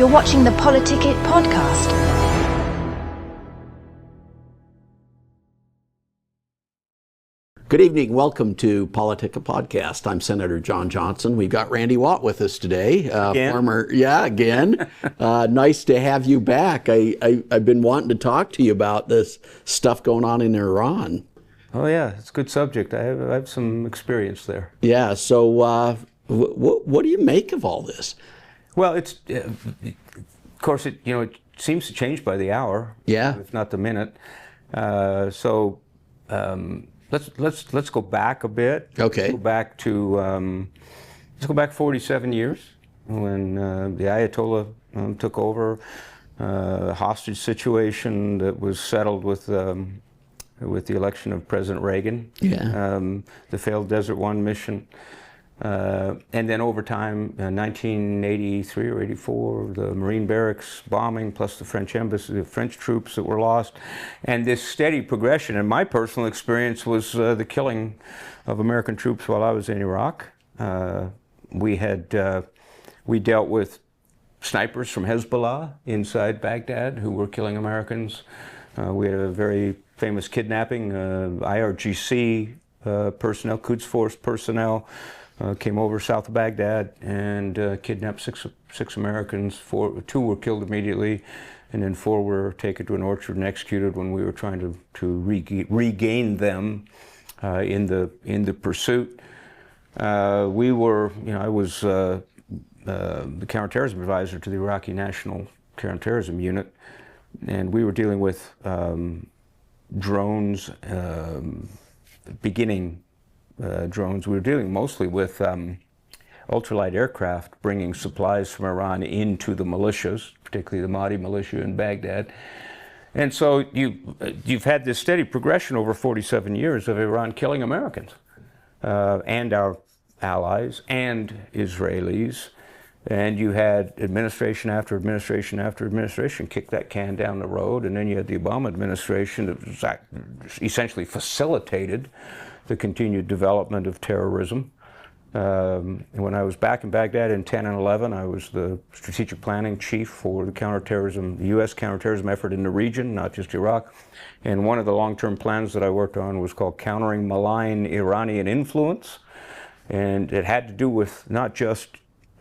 You're watching the Politicit Podcast. Good evening. Welcome to Politicit Podcast. I'm Senator John Johnson. We've got Randy Watt with us today. Again? Nice to have you back. I've been wanting to talk to you about this stuff going on in Iran. Oh yeah, it's a good subject. I have some experience there. Yeah. So, what do you make of all this? Well, it's of course it seems to change by the hour. Yeah. If not the minute. Let's go back a bit. Okay. Let's go back 47 years when the Ayatollah took over. A hostage situation that was settled with the election of President Reagan. Yeah. The failed Desert One mission. And then over time, 1983 or 84, the Marine barracks bombing, plus the French embassy, the French troops that were lost, and this steady progression. And my personal experience was the killing of American troops while I was in Iraq. We dealt with snipers from Hezbollah inside Baghdad who were killing Americans. We had a very famous kidnapping. IRGC personnel, Quds Force personnel, came over south of Baghdad and kidnapped six Americans. Two were killed immediately, and then 4 were taken to an orchard and executed when we were trying to regain them in the pursuit. I was the counterterrorism advisor to the Iraqi National Counterterrorism Unit, and we were dealing with drones, beginning drones. We were dealing mostly with ultralight aircraft bringing supplies from Iran into the militias, particularly the Mahdi militia in Baghdad. And so you've had this steady progression over 47 years of Iran killing Americans and our allies and Israelis. And you had administration after administration after administration kick that can down the road. And then you had the Obama administration that essentially facilitated the continued development of terrorism. When I was back in Baghdad in 10 and 11, I was the strategic planning chief for the U.S. counterterrorism effort in the region, not just Iraq. And one of the long-term plans that I worked on was called Countering Malign Iranian Influence. And it had to do with not just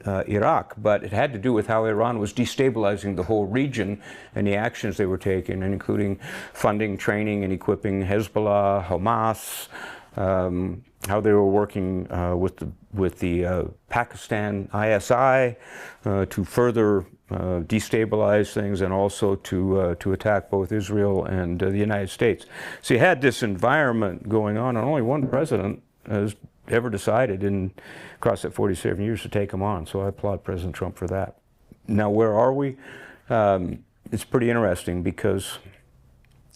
Iraq, but it had to do with how Iran was destabilizing the whole region and the actions they were taking, and including funding, training, and equipping Hezbollah, Hamas, how they were working with the Pakistan ISI to further destabilize things, and also to attack both Israel and the United States. So you had this environment going on, and only one president has ever decided across that 47 years to take them on. So I applaud President Trump for that. Now, where are we? It's pretty interesting because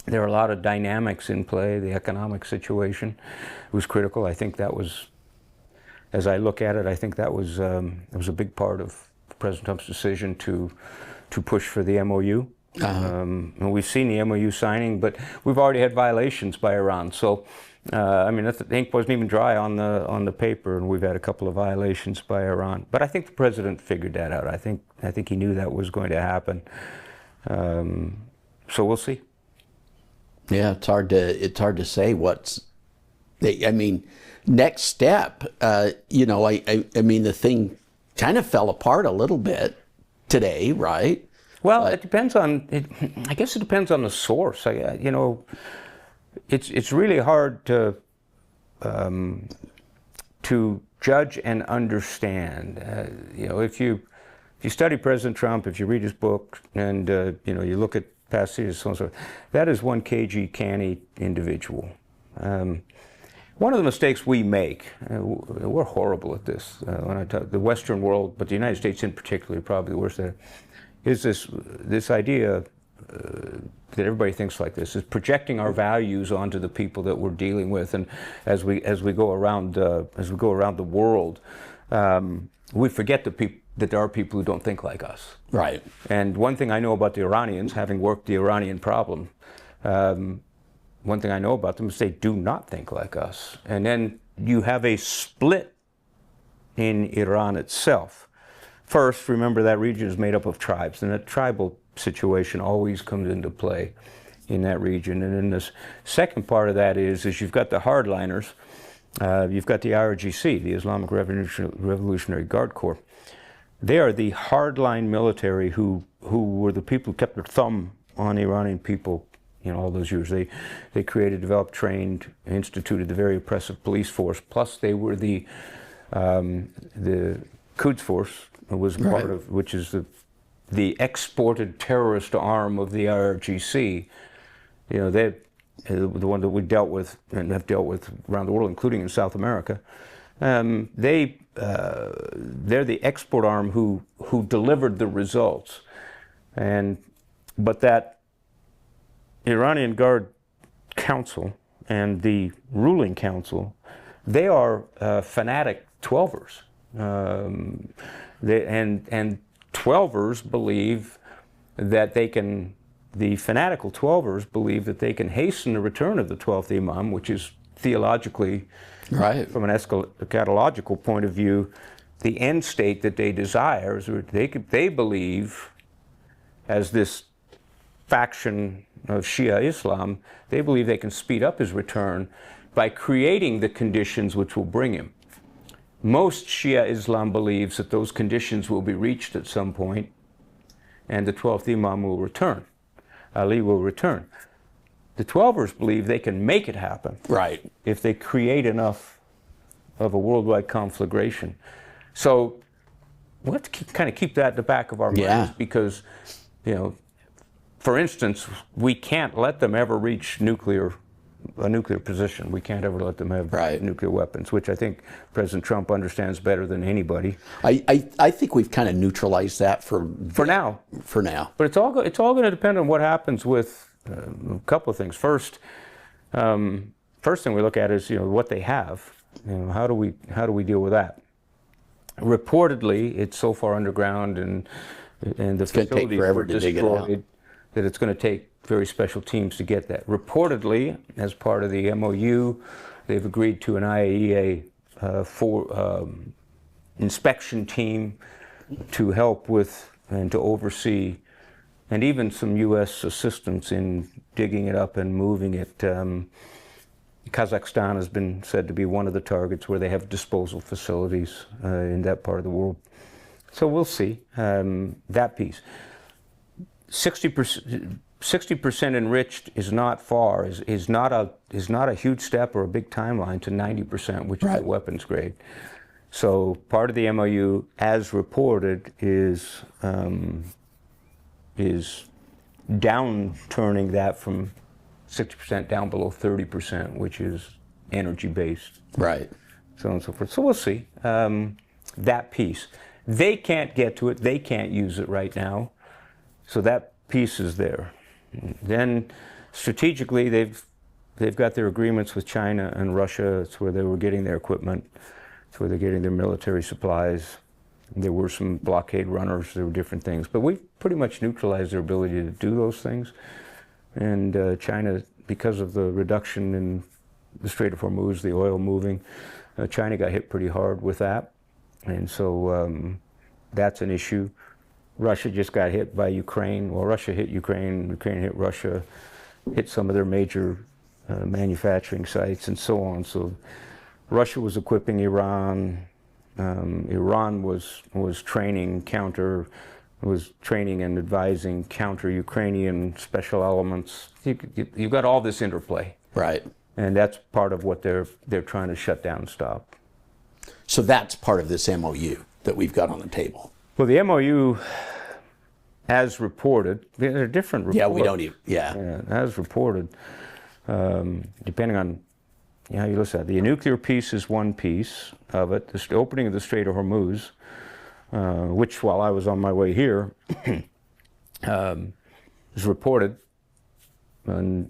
there are a lot of dynamics in play. The economic situation was critical. I think that was, as I look at it, I think that was it was a big part of President Trump's decision to push for the MOU. And we've seen the MOU signing, but we've already had violations by Iran. So, the ink wasn't even dry on the paper, and we've had a couple of violations by Iran. But I think the president figured that out. I think he knew that was going to happen. So we'll see. Yeah, it's hard to say next step. The thing kind of fell apart a little bit today, right? Well, it depends on. I guess it depends on the source. It's really hard to judge and understand. If you study President Trump, if you read his book, and you look at past seasons, so and so, that is one cagey, canny individual. One of the mistakes we make, we're horrible at this. When I talk the Western world, but the United States in particular, probably the worst at it, is this idea that everybody thinks like this, is projecting our values onto the people that we're dealing with, and as we go around the world, we forget that there are people who don't think like us. Right. And one thing I know about the Iranians, having worked the Iranian problem, one thing I know about them is they do not think like us. And then you have a split in Iran itself. first, remember that region is made up of tribes, and that tribal situation always comes into play in that region. And then this second part of that is you've got the hardliners, you've got the IRGC, the Islamic Revolutionary Guard Corps. They are the hardline military who were the people who kept their thumb on the Iranian people, all those years. They created, developed, trained, instituted the very oppressive police force. Plus, they were the Quds Force, was part of, which is the exported terrorist arm of the IRGC. They're the one that we dealt with and have dealt with around the world, including in South America. They're the export arm who delivered the results, but that Iranian Guard Council and the ruling council, they are fanatic 12ers, and 12ers believe that they can. The fanatical 12ers believe that they can hasten the return of the 12th Imam, which is theologically, right, from an eschatological point of view, the end state that they desire. Is they believe, as this faction of Shia Islam, they believe they can speed up his return by creating the conditions which will bring him. Most Shia Islam believes that those conditions will be reached at some point, and the 12th Imam will return. Ali will return. The 12ers believe they can make it happen, right, if they create enough of a worldwide conflagration. So we have to kind of keep that in the back of our minds, because, for instance, we can't let them ever reach a nuclear position. We can't ever let them have nuclear weapons, which I think President Trump understands better than anybody. I think we've kind of neutralized that for now. For now. But it's all going to depend on what happens with a couple of things. First thing we look at is what they have. How do we deal with that? Reportedly, it's so far underground and the facilities were destroyed that it's going to take very special teams to get that. Reportedly, as part of the MOU, they've agreed to an IAEA inspection team to help with and to oversee, and even some U.S. assistance in digging it up and moving it. Kazakhstan has been said to be one of the targets where they have disposal facilities in that part of the world. So we'll see that piece. 60% enriched is not far, is not a huge step or a big timeline to 90%, which is the weapons grade. So part of the MOU, as reported, is down-turning that from 60% down below 30%, which is energy-based. Right. So on and so forth. So we'll see that piece. They can't get to it. They can't use it right now. So that piece is there. Then strategically, they've got their agreements with China and Russia. It's where they were getting their equipment. It's where they're getting their military supplies. There were some blockade runners. There were different things. But we pretty much neutralized their ability to do those things. And China, because of the reduction in the Strait of Hormuz, the oil moving, China got hit pretty hard with that. And so that's an issue. Russia just got hit by Ukraine. Well, Russia hit Ukraine, Ukraine hit Russia, hit some of their major manufacturing sites and so on. So Russia was equipping Iran. Iran was training and advising counter-Ukrainian special elements. You've got all this interplay. Right. And that's part of what they're trying to shut down and stop. So that's part of this MOU that we've got on the table. Well, the MOU, as reported, there are different reports. Yeah, we don't even, as reported, depending on how you listen at it. The nuclear piece is one piece of it. The opening of the Strait of Hormuz, which, while I was on my way here, was reported on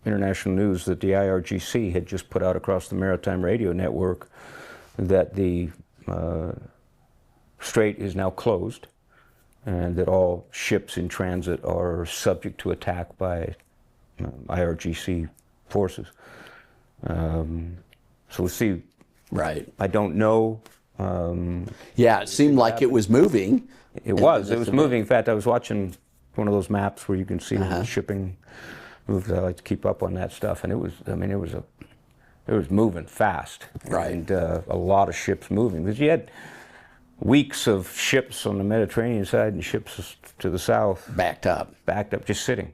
international news that the IRGC had just put out across the maritime radio network that the strait is now closed and that all ships in transit are subject to attack by IRGC forces. So we'll see. Right. I don't know Yeah, it seemed like it was moving. It was moving. In fact, I was watching one of those maps where you can see the shipping moves. I like to keep up on that stuff, and it was moving fast. Right. And a lot of ships moving, because you had weeks of ships on the Mediterranean side and ships to the south Backed up, just sitting.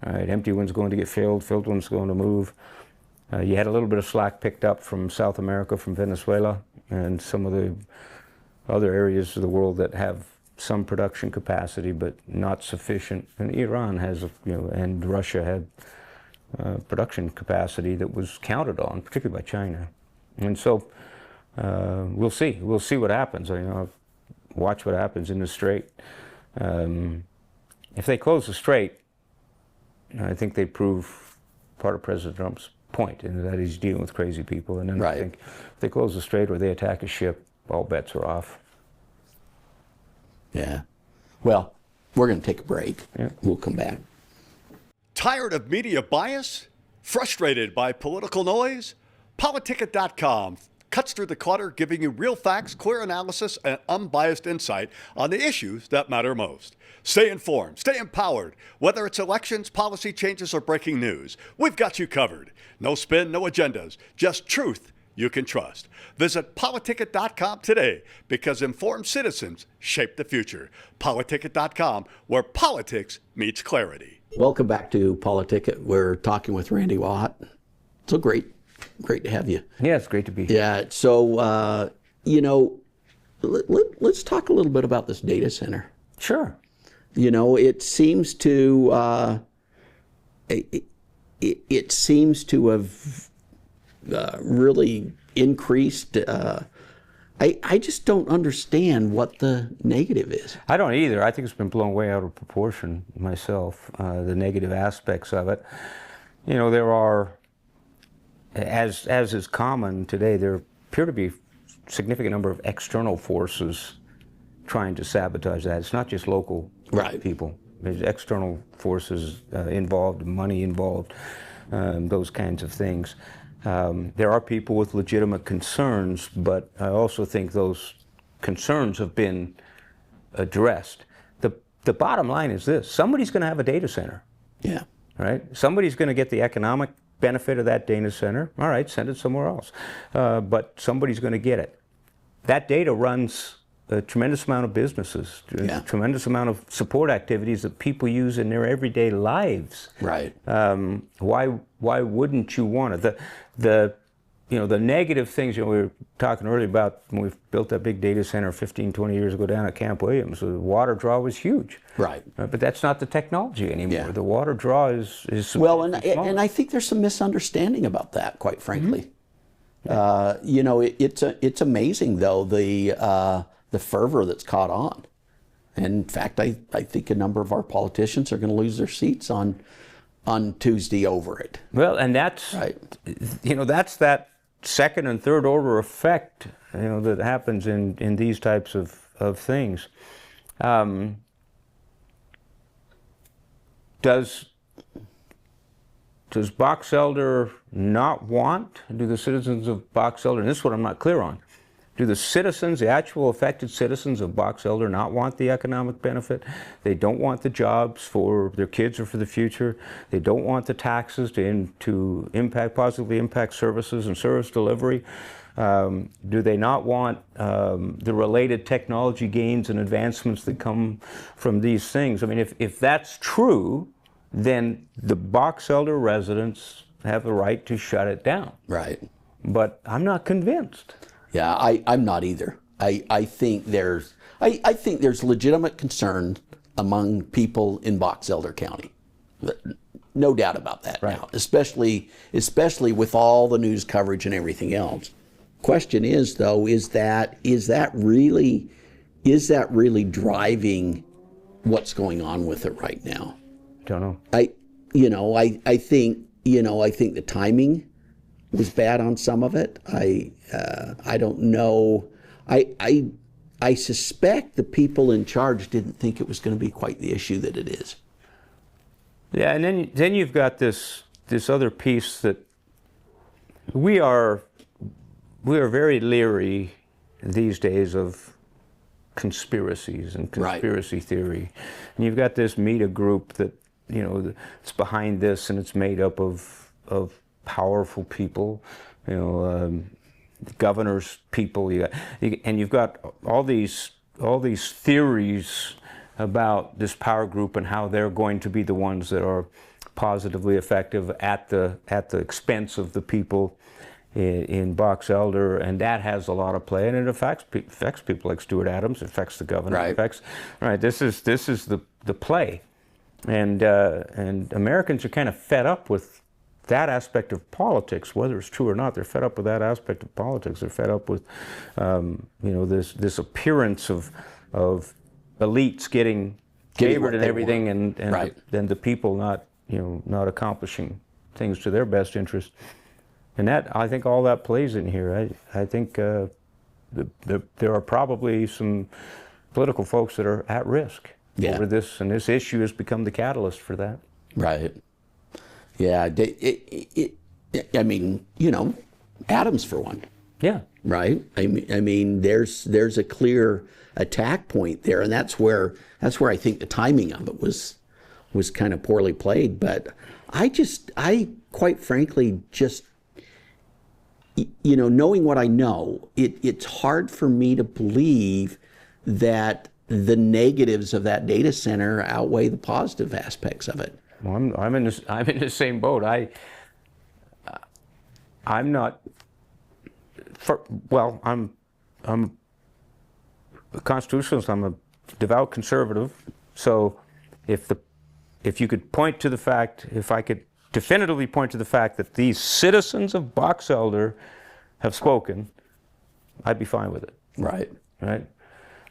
All right, empty ones going to get filled ones going to move. You had a little bit of slack picked up from South America, from Venezuela, and some of the other areas of the world that have some production capacity, but not sufficient. And Iran has, and Russia had production capacity that was counted on, particularly by China. And so we'll see. We'll see what happens. Watch what happens in the Strait. If they close the Strait, I think they prove part of President Trump's point, in that he's dealing with crazy people. And then I think if they close the Strait or they attack a ship, all bets are off. Yeah. Well, we're going to take a break. Yeah. We'll come back. Tired of media bias? Frustrated by political noise? Politicit.com cuts through the clutter, giving you real facts, clear analysis, and unbiased insight on the issues that matter most. Stay informed, stay empowered. Whether it's elections, policy changes, or breaking news, we've got you covered. No spin, no agendas, just truth you can trust. Visit Politicit.com today, because informed citizens shape the future. Politicit.com, where politics meets clarity. Welcome back to Politicit. We're talking with Randy Watt. So great to have you. Yeah, it's great to be here. Yeah. So, let's talk a little bit about this data center. Sure. It seems to it seems to have really increased. I just don't understand what the negative is. I don't either. I think it's been blown way out of proportion myself, the negative aspects of it. There are, as is common today, there appear to be a significant number of external forces trying to sabotage that. It's not just local people. There's external forces involved, money involved, those kinds of things. There are people with legitimate concerns, but I also think those concerns have been addressed. The bottom line is this: somebody's going to have a data center. Yeah. Right? Somebody's going to get the economic benefit of that data center. All right, send it somewhere else. But somebody's going to get it. That data runs a tremendous amount of businesses, a tremendous amount of support activities that people use in their everyday lives. Right. Why wouldn't you want it? The negative things, we were talking earlier about when we built that big data center 15, 20 years ago down at Camp Williams. The water draw was huge. Right. But that's not the technology anymore. Yeah. The water draw is well, and I think there's some misunderstanding about that, quite frankly. Mm-hmm. It's amazing though the fervor that's caught on. And in fact, I think a number of our politicians are going to lose their seats on Tuesday over it. Well, and that's right. That's that second and third order effect, that happens in these types of things. Does Box Elder not want? Do the citizens of Box Elder, and this is what I'm not clear on, do the citizens, the actual affected citizens of Box Elder, not want the economic benefit? They don't want the jobs for their kids or for the future. They don't want the taxes to positively impact services and service delivery. Do they not want the related technology gains and advancements that come from these things? I mean, if that's true, then the Box Elder residents have the right to shut it down. Right. But I'm not convinced. Yeah, I'm not either. I think there's legitimate concern among people in Box Elder County. No doubt about that now, especially with all the news coverage and everything else. Question is though, is that really driving what's going on with it right now? Don't know. I think the timing was bad on some of it. I don't know. I suspect the people in charge didn't think it was going to be quite the issue that it is. Yeah, and then you've got this other piece that we are very leery these days of conspiracies and conspiracy theory. And you've got this media group that, it's behind this, and it's made up of powerful people, governors, people, and you've got all these theories about this power group and how they're going to be the ones that are positively effective at the expense of the people in Box Elder, and that has a lot of play, and it affects people like Stuart Adams. It affects the governor. Right. It affects, right. This is the play, and Americans are kind of fed up with that aspect of politics, whether it's true or not. They're fed up with that aspect of politics. They're fed up with this appearance of elites getting favored and everything, and right. then the people not accomplishing things to their best interest. And that, I think, all that plays in here. I think there are probably some political folks that are at risk over this, and this issue has become the catalyst for that. Right. Yeah. I mean, Adams for one. Yeah. Right. I mean, there's a clear attack point there, and that's where I think the timing of it was kind of poorly played. But I quite frankly just, knowing what I know, it's hard for me to believe that the negatives of that data center outweigh the positive aspects of it. Well, I'm in the same boat. I'm not. I'm a constitutionalist. I'm a devout conservative. So, if you could point to the fact, if I could definitively point to the fact that these citizens of Box Elder have spoken, I'd be fine with it. Right. Right.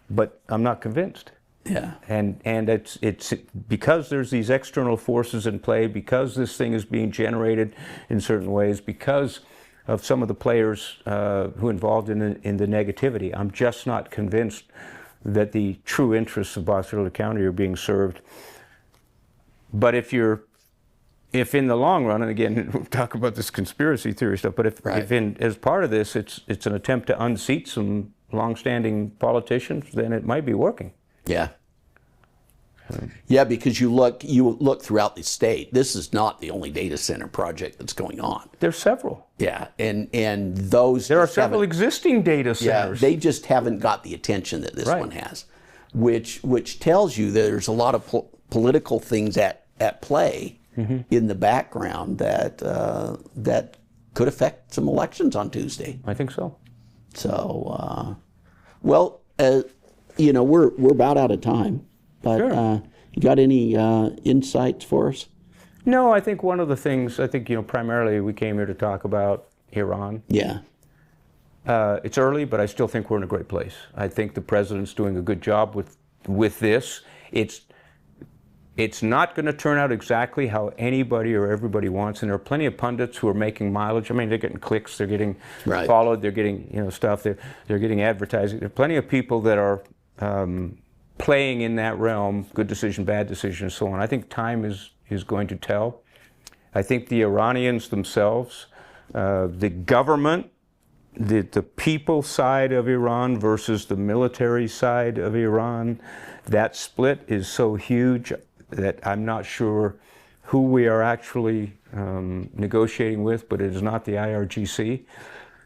But I'm not convinced. Yeah. And it's because there's these external forces in play, because this thing is being generated in certain ways, because of some of the players who are involved in the negativity. I'm just not convinced that the true interests of Box Elder County are being served. But if in the long run, and again, we'll talk about this conspiracy theory stuff, but if as part of this, it's an attempt to unseat some longstanding politicians, then it might be working. Yeah. Yeah, because you look throughout the state. This is not the only data center project that's going on. There's several. Yeah, and those there are several existing data centers. Yeah, they just haven't got the attention that this one has, which tells you that there's a lot of political things at play in the background that could affect some elections on Tuesday. I think so. So, we're about out of time, but sure. You got any insights for us? No, I think one of the things, primarily we came here to talk about Iran. Yeah. It's early, but I still think we're in a great place. I think the president's doing a good job with this. It's not going to turn out exactly how anybody or everybody wants, and there are plenty of pundits who are making mileage. I mean, they're getting clicks, they're getting followed, they're getting stuff, they're getting advertising. There are plenty of people that are playing in that realm, good decision, bad decision, and so on. I think time is going to tell. I think the Iranians themselves, the government, the people side of Iran versus the military side of Iran, that split is so huge that I'm not sure who we are actually negotiating with, but it is not the IRGC.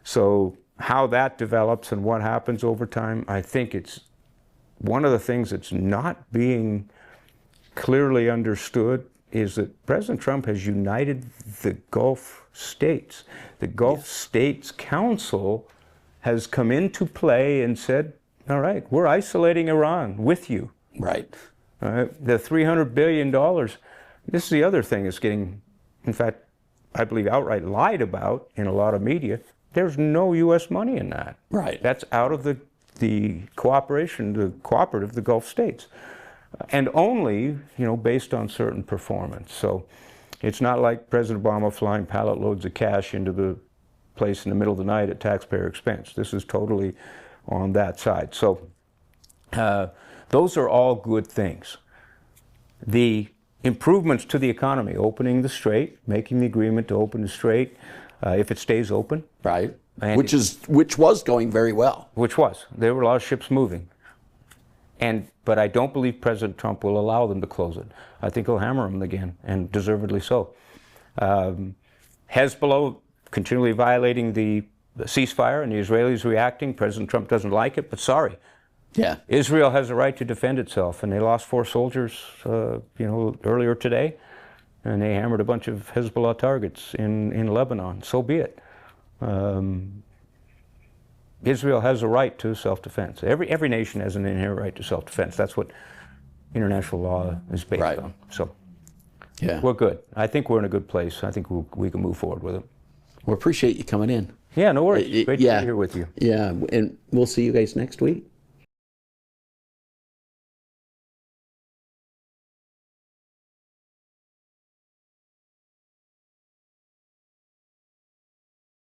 So how that develops and what happens over time, I think it's one of the things that's not being clearly understood is that President Trump has united the Gulf states. The Gulf States Council has come into play and said, all right, we're isolating Iran with you. Right. The $300 billion, this is the other thing that's getting, in fact, I believe outright lied about in a lot of media. There's no U.S. money in that. Right. That's out of the cooperation, the cooperative, the Gulf states. And only, based on certain performance. So it's not like President Obama flying pallet loads of cash into the place in the middle of the night at taxpayer expense. This is totally on that side. So those are all good things. The improvements to the economy, opening the strait, making the agreement to open the strait, if it stays open. Right. And which was going very well. There were a lot of ships moving. But I don't believe President Trump will allow them to close it. I think he'll hammer them again, and deservedly so. Hezbollah continually violating the ceasefire, and the Israelis reacting. President Trump doesn't like it, but sorry. Yeah. Israel has a right to defend itself, and they lost 4 soldiers, earlier today, and they hammered a bunch of Hezbollah targets in Lebanon. So be it. Israel has a right to self-defense. Every nation has an inherent right to self-defense. That's what international law is based on. So, yeah, we're good. I think we're in a good place. I think we can move forward with it. We appreciate you coming in. Yeah, no worries. Great to be here with you. Yeah, and we'll see you guys next week.